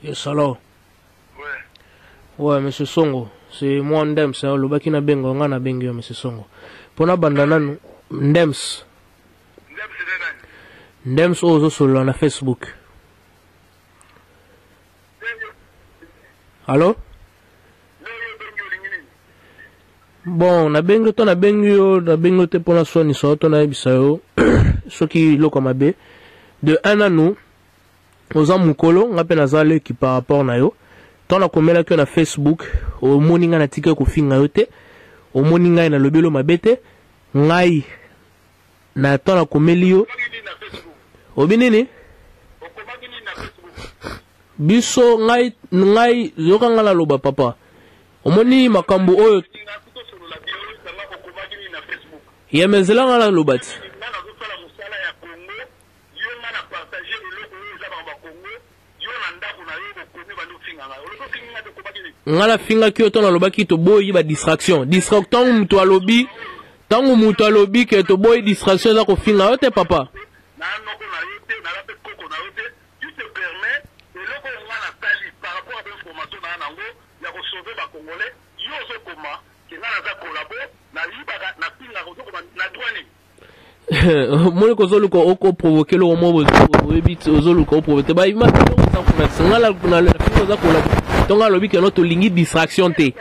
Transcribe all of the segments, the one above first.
Yes, alors. Ouais. Ouais, monsieur Songo. C'est moi Ndems, le baki na bengo, on a bengo, monsieur Songo. Pour na bandana, Ndems. Ndems ozo solo na Facebook. Allô? Bon, na bengo to na bengo te pona soni so to na ebisa yo. Soki loko mabe. De un an nous, oza mukolo, ngape nazale ki par rapport na yo. Tant na komela ke na Facebook, o moninga na tika ko finga yo te. O moninga na lobelo mabete. Ngai na tant na komeli yo. Obinini? Biso ngai yoka ngala loba papa. Omoni makambo oyo. Yemezela ngala lobati. Ngala finga ki oto na lobaki to boyi ba distraction. Distraction mutu alobi. Tangu mutu alobi ke to boyi distraction za ko finga yo te papa. Moi ko zolu ko oko provoquer le romo bit ozolu ko provoquer ba ima ngala kuna la finga za ko la tonga lobi ke no to lingi distraction te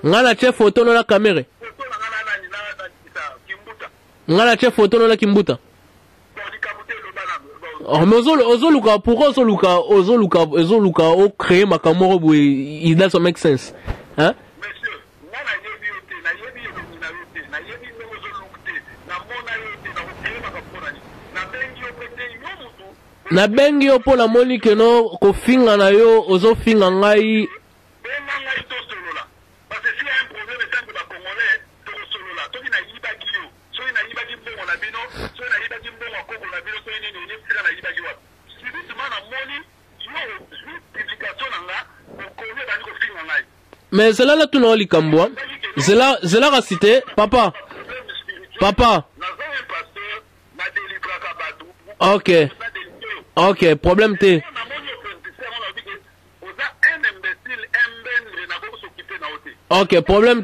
ngala che photo no la caméra ngala che photo no la kimbuta oh mais ozoluka pourquoi ozoluka o créer makamoro bo it doesn't make sense hein. Na bengi yo po la moni ke no ko finga na yo ozo finga ngai mais c'est là là tout non likambo c'est là la cité papa ok problème T. Ok problème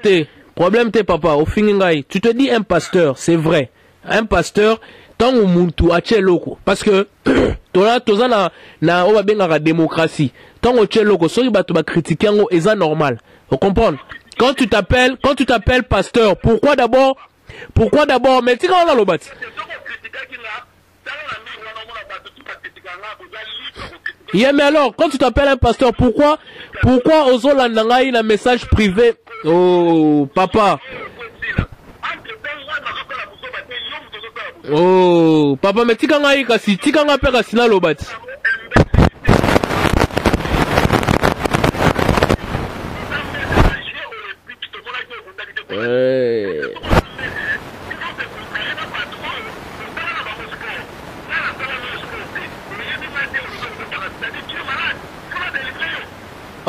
T papa au fingai tu te dis un pasteur c'est vrai un pasteur tant ou muntu acheloko parce que toza na oba benga la démocratie tant o cheloko so bato ba critiquer ngo eza normal vous comprenez quand tu t'appelles pasteur pourquoi d'abord mais tu quand on a l'obati yeah, mais alors, quand tu t'appelles un pasteur, pourquoi Ozolandangaï un message privé? Oh, papa. Oh, papa, mais tikangaï kasi, tikanga pe kasi na lobat.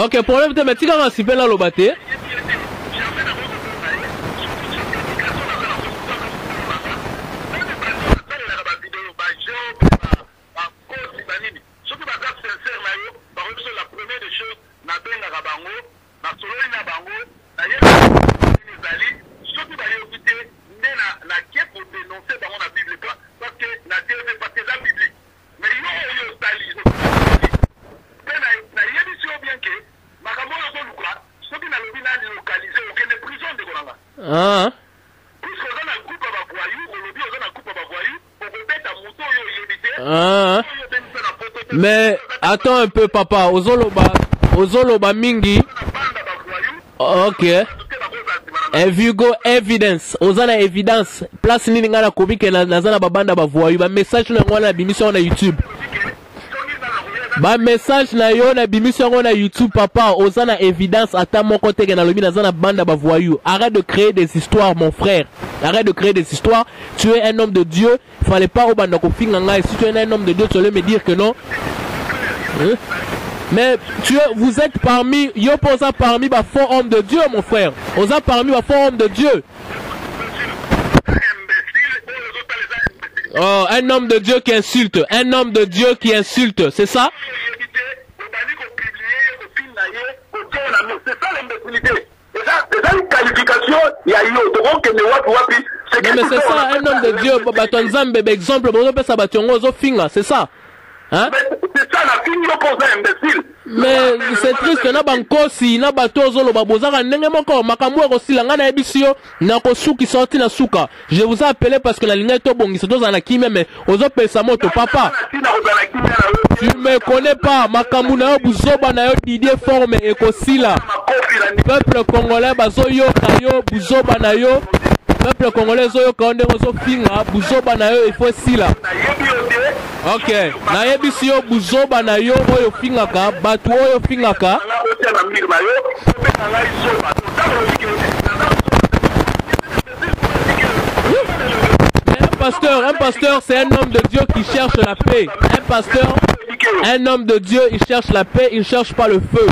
Ok, problème de mettre quand on s'y fait là le bâté. Ah. Ah. Mais attends un peu papa, Ozoloba mingi. Ok. Have you got evidence? Ozana evidence. Place nini ngana kobike na zana babanda bavoyu. Ba message na ngwana bimission na YouTube. Ba message na yo na bimission na YouTube papa, ozana evidence ata moko teke na lobi na zana banda bavoyu. Arrête de créer des histoires mon frère. Arrête de créer des histoires. Tu es un homme de Dieu. Il fallait pas au banda ko finga ngai. Si tu es un homme de Dieu, tu allais me dire que non. Hein? Mais vous êtes parmi, yo posa parmi ba faux homme de Dieu mon frère. Osa parmi ba faux homme de Dieu. Oh, un homme de Dieu qui insulte. Un homme de Dieu qui insulte. C'est ça? C'est ça l'imbécilité. C'est ça une qualification. Il y a eu autre que ne wapi. Non, mais c'est ça, un homme de Dieu. Batonzambe, exemple, c'est ça. Hein? C'est ça la fille opposée imbécile. Mais c'est triste, na bankosi, na batozo lo babozaka ndenge moko makambo aussi la ngana ebisio na kosuki sorti na suka. Je vous ai appelé parce que la ligne to bongisa toza na kimia mais ozo pesa moto papa. Tu me connais pas, makambo na yo buzoba na yo Didier forme ekosila. Peuple congolais bazo yo kayo buzoba na yo. Peuple congolais zo yo kaonde ozo finga buzoba na yo il faut sila. Ok, na yebisi yo buzoba na yo oyo fingaka batu oyo fingaka. Un pasteur c'est un homme de Dieu qui cherche la paix. Un homme de Dieu il cherche la paix, il cherche pas le feu.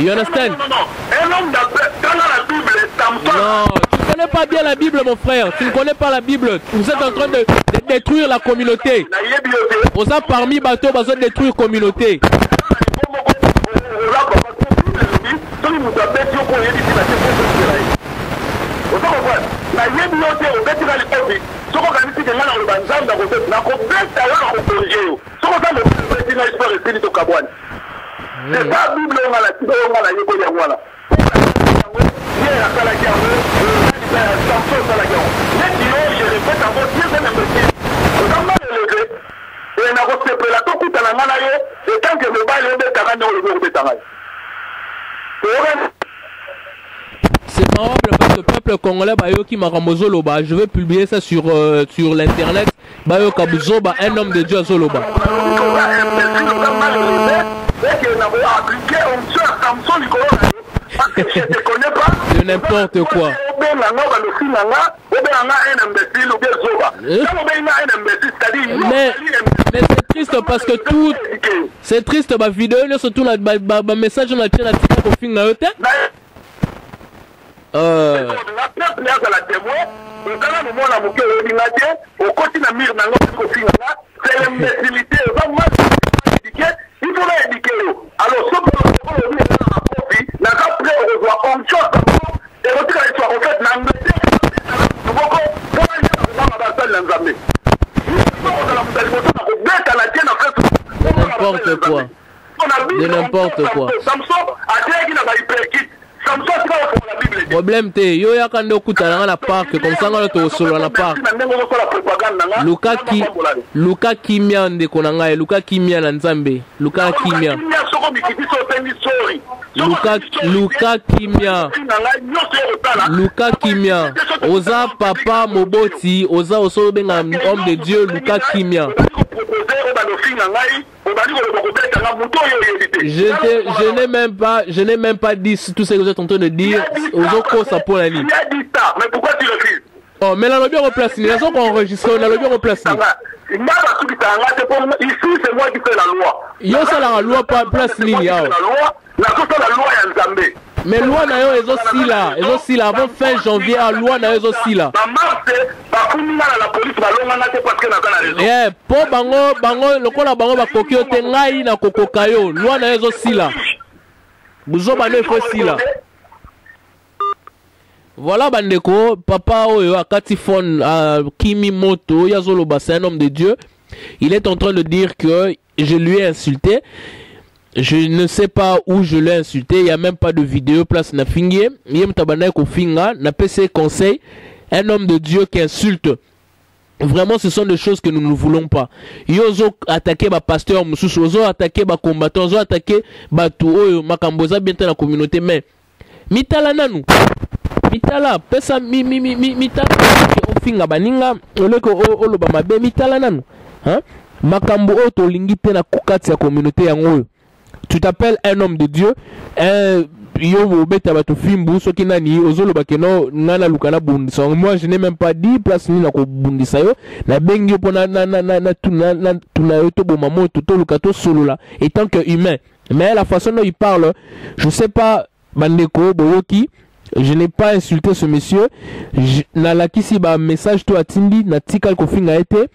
You understand? Non, un homme de dans la Bible, non, tu connais pas bien la Bible mon frère, tu ne connais pas la Bible. Vous êtes en train de détruire la communauté. Vous êtes parmi bateaux, vous allez détruire la communauté. C'est pas Bible on a la voilà. C'est marrant parce que le peuple congolais Bayoki Maramozoloba, je vais publier ça sur l'internet. Bayoka Buzoba, un homme de Dieu à Zoloba. De n'importe quoi. Mais c'est triste parce que tout. C'est triste ma vidéo, surtout la message on a tiré la tika au fin de la il faut l'éduquer. Alors, ce que n'a pas prêt au revoir en chose et retirer les soirs en fait n'importe quoi. De n'importe quoi. Problème te yo ya kando kutana na parc comme ça ngalo to solo na parc. Luka kimia ndeko na ngai, Luka kimia na Nzambe, Luka kimia. Luka kimia. Oza papa moboti, oza osolo benga homme de Dieu, Luka kimia. Je n'ai même pas dit tout ce que vous êtes en train de dire aux autres ça pour la ligne. Mais pourquoi tu refuses? Oh, mais la lobby replace, il y a qu'on enregistre, la lobby replace. Ici, c'est moi qui fais la loi. Yo, ça la loi pas place ligne. La loi est Nzambe. Mais loi na yo ezo sila avant fin janvier à loi na yo ezo sila. Eh, po bango lokola bango bakoki yo te ngai na kokoka yo, loi na yo ezo sila. Buzoba no faut sila. Voilà bandeko, papa oyo akati phone Kimi Moto, yazoloba c'est un homme de Dieu. Il est en train de dire que je lui ai insulté. Je ne sais pas où je l'ai insulté. Il n'y a même pas de vidéo place na fingie. Yem tabanay ko finga na PC conseil. Un homme de Dieu qui insulte. Vraiment, ce sont des choses que nous ne voulons pas. Yozo attaquer ba pasteur mususu, ozo attaquer ba combattant, ozo attaquer ba tout oyo makamboza bien dans la communauté mais mitala nanu. Mitala pesa mitala ofinga baninga oleko oloba mabe mitala nanu. Hein? Makambo oto lingi te na kukati ya communauté yango. Tu t'appelles un homme de Dieu, yo beta bato fimbu soki nani ozoloba keno nana lukana bundisa. Moi je n'ai même pas dit place ni na ko bundisa yo na bengi po na tuna yo to boma moto to lukato solola et tant que humain. Mais la façon dont il parle, je sais pas bandeko boyoki, je n'ai pas insulté ce monsieur. Na la kisi ba message to atindi na tikal ko finga été.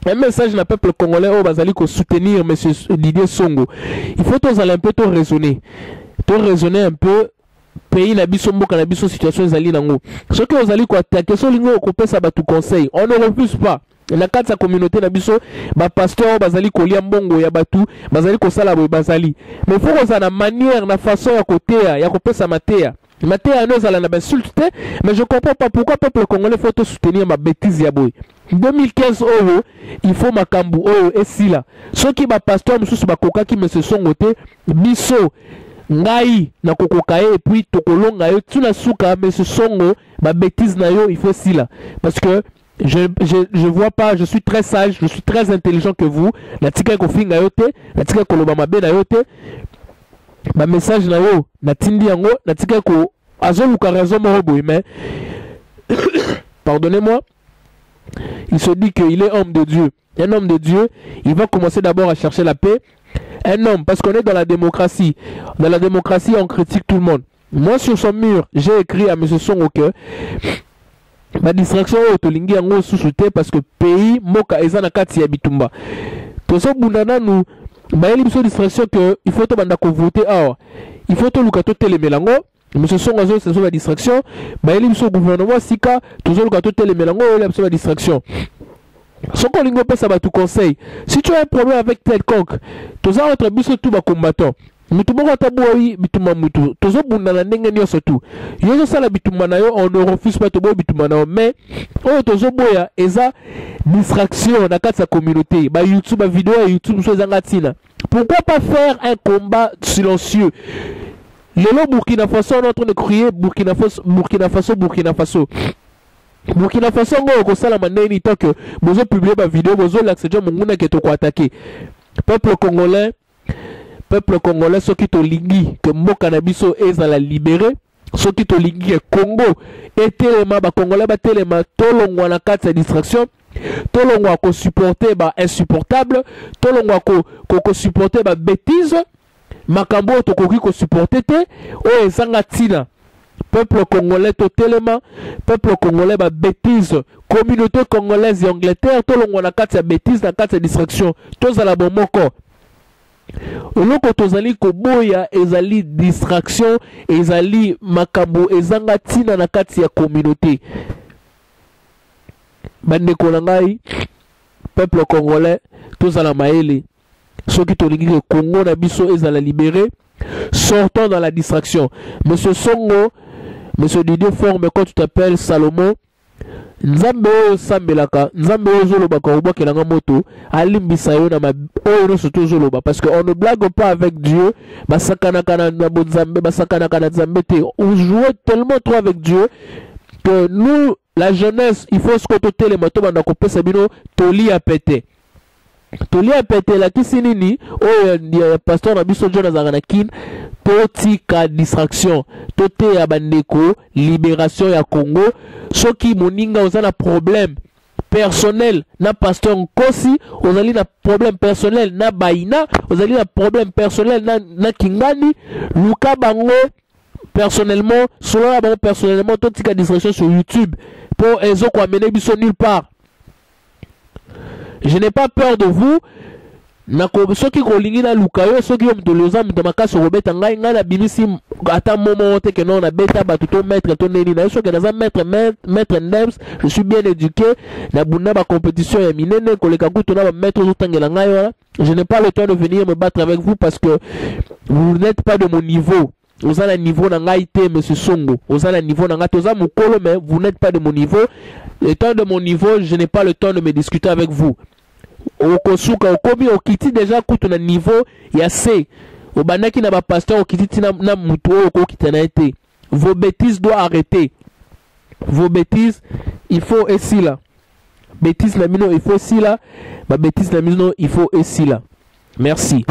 un message na peuple congolais au bazali ko soutenir monsieur Didier Songo. Il faut tous aller un peu raisonner un peu pays na biso mboka na biso situation ezali nango. Ce que vous allez ko attaquer so lingo ko pesa ba tout conseil. On ne refuse pas. Na kati sa communauté na biso ba pasteur bazali ko lia mbongo ya batu bazali ko sala boy bazali. Mais faut que ça na manière na façon ya kotea ya ko pesa matea. Matea nous allons insulter, mais je comprends pas pourquoi le peuple congolais faut te soutenir ma bêtise ya boy. 2015 euro, il faut ma kambu euro et si là. Ceux qui ba pasteur mususu ba koka qui me se sont goté biso ngai na kokokae et puis tokolonga yo tuna suka mais ce songo ba bêtise na yo il faut si là parce que je vois pas, je suis très sage, je suis très intelligent que vous. La tika ko finga yote, la tika ko loba mabe na yote. Ma message na yo na tindi yango na tika ko azoluka raison morobo mais pardonnez-moi, il se dit qu'il est homme de Dieu. Un homme de Dieu, il va commencer d'abord à chercher la paix. Un homme, parce qu'on est dans la démocratie. Dans la démocratie, on critique tout le monde. Moi, sur son mur, j'ai écrit à M. Songo que ma distraction est autolingue en sous-souté parce que pays, moka, ezana kati ya bitumba. Toso bunana nous, bayeli biso distraction que il faut to banda ko voter awa. Il faut to luka to telemelango. M. Songo zo c'est la distraction. Bayeli biso gouvernement sika, tozo luka to telemelango, il y a la distraction. Si tu as un problème avec quelconque, tu as un problème tout bas combattant. On ne refuse pas de mais distraction dans sa communauté. YouTube vidéo YouTube pourquoi pas faire un combat silencieux? Le Burkina Faso est en train de crier Burkina Faso. Burkina Faso ngo sala maneni tant que bozo publier ba vidéo bozo l'accès monguna ke to ko attaquer peuple congolais ceux qui to lingi que mboka na biso ezala libéré ceux qui to lingi Congo et telema ba congolais ba telema tolongwa na kati ya distraction tolongwa ko supporter ba insupportable tolongwa ko supporter ba bêtise makambo to ko supporter te o ezanga tina. Peuple congolais totalement, peuple congolais ba bêtise, communauté congolaise et Angleterre, tout le monde a quatre bêtises, na quatre distraction, tous à la bon moko. Oloko tozali koboya ezali distraction, ezali makambo ezanga tina na kati ya communauté. Bande konangai, peuple congolais, tous à la maele. Ceux qui tolingi le Congo na biso ezala libéré, sortons dans la distraction. Monsieur Songo, Monsieur Didier forme quand tu t'appelles Salomon. Nzambe o sambelaka, Nzambe o zolobaka obokelanga moto, alimbisa yo na ma o surtout zoloba parce que on ne blague pas avec Dieu, basakana kana na bonzambe, basakana kana nzambe te. On joue tellement trop avec Dieu que nous la jeunesse, il faut se contenter les motos banda ko pesa bino toli a pété. Toli a pété la kisinini o pasteur na biso John Azaranakin. Totika distraction tote ya bandeko libération ya Congo soki moninga ozana problème personnel na pasteur Nkosi ozali na problème personnel na Baina ozali na problème personnel na Kingani luka bango personnellement selon bango personnellement totika distraction sur YouTube pour ezoko amener biso nulle part. Je n'ai pas peur de vous. Nako soki kolingi na lukayo soki yo mtoloza mtamaka so robeta ngai na bimisi ata momo te que non na beta ba tout mettre to neni na soki na maître Nems je suis bien éduqué na bunda ba compétition ya minene koleka kuto na ba maître zo tangela ngai wala je n'ai pas le temps de venir me battre avec vous parce que vous n'êtes pas de mon niveau. Vous avez un niveau dans l'IT, monsieur Songo. Vous avez un niveau dans l'IT, mais vous n'êtes pas de mon niveau. Étant de mon niveau, je n'ai pas le temps de me discuter avec vous. Okosuka okomi okiti déjà kutu na niveau ya C obandaki na ba pasteur okiti na mutu okokita na été. Vos bêtises doivent arrêter. Vos bêtises il faut ici là. Bêtises la mino il faut ici là. Ba bêtises la mino il faut ici là. Merci.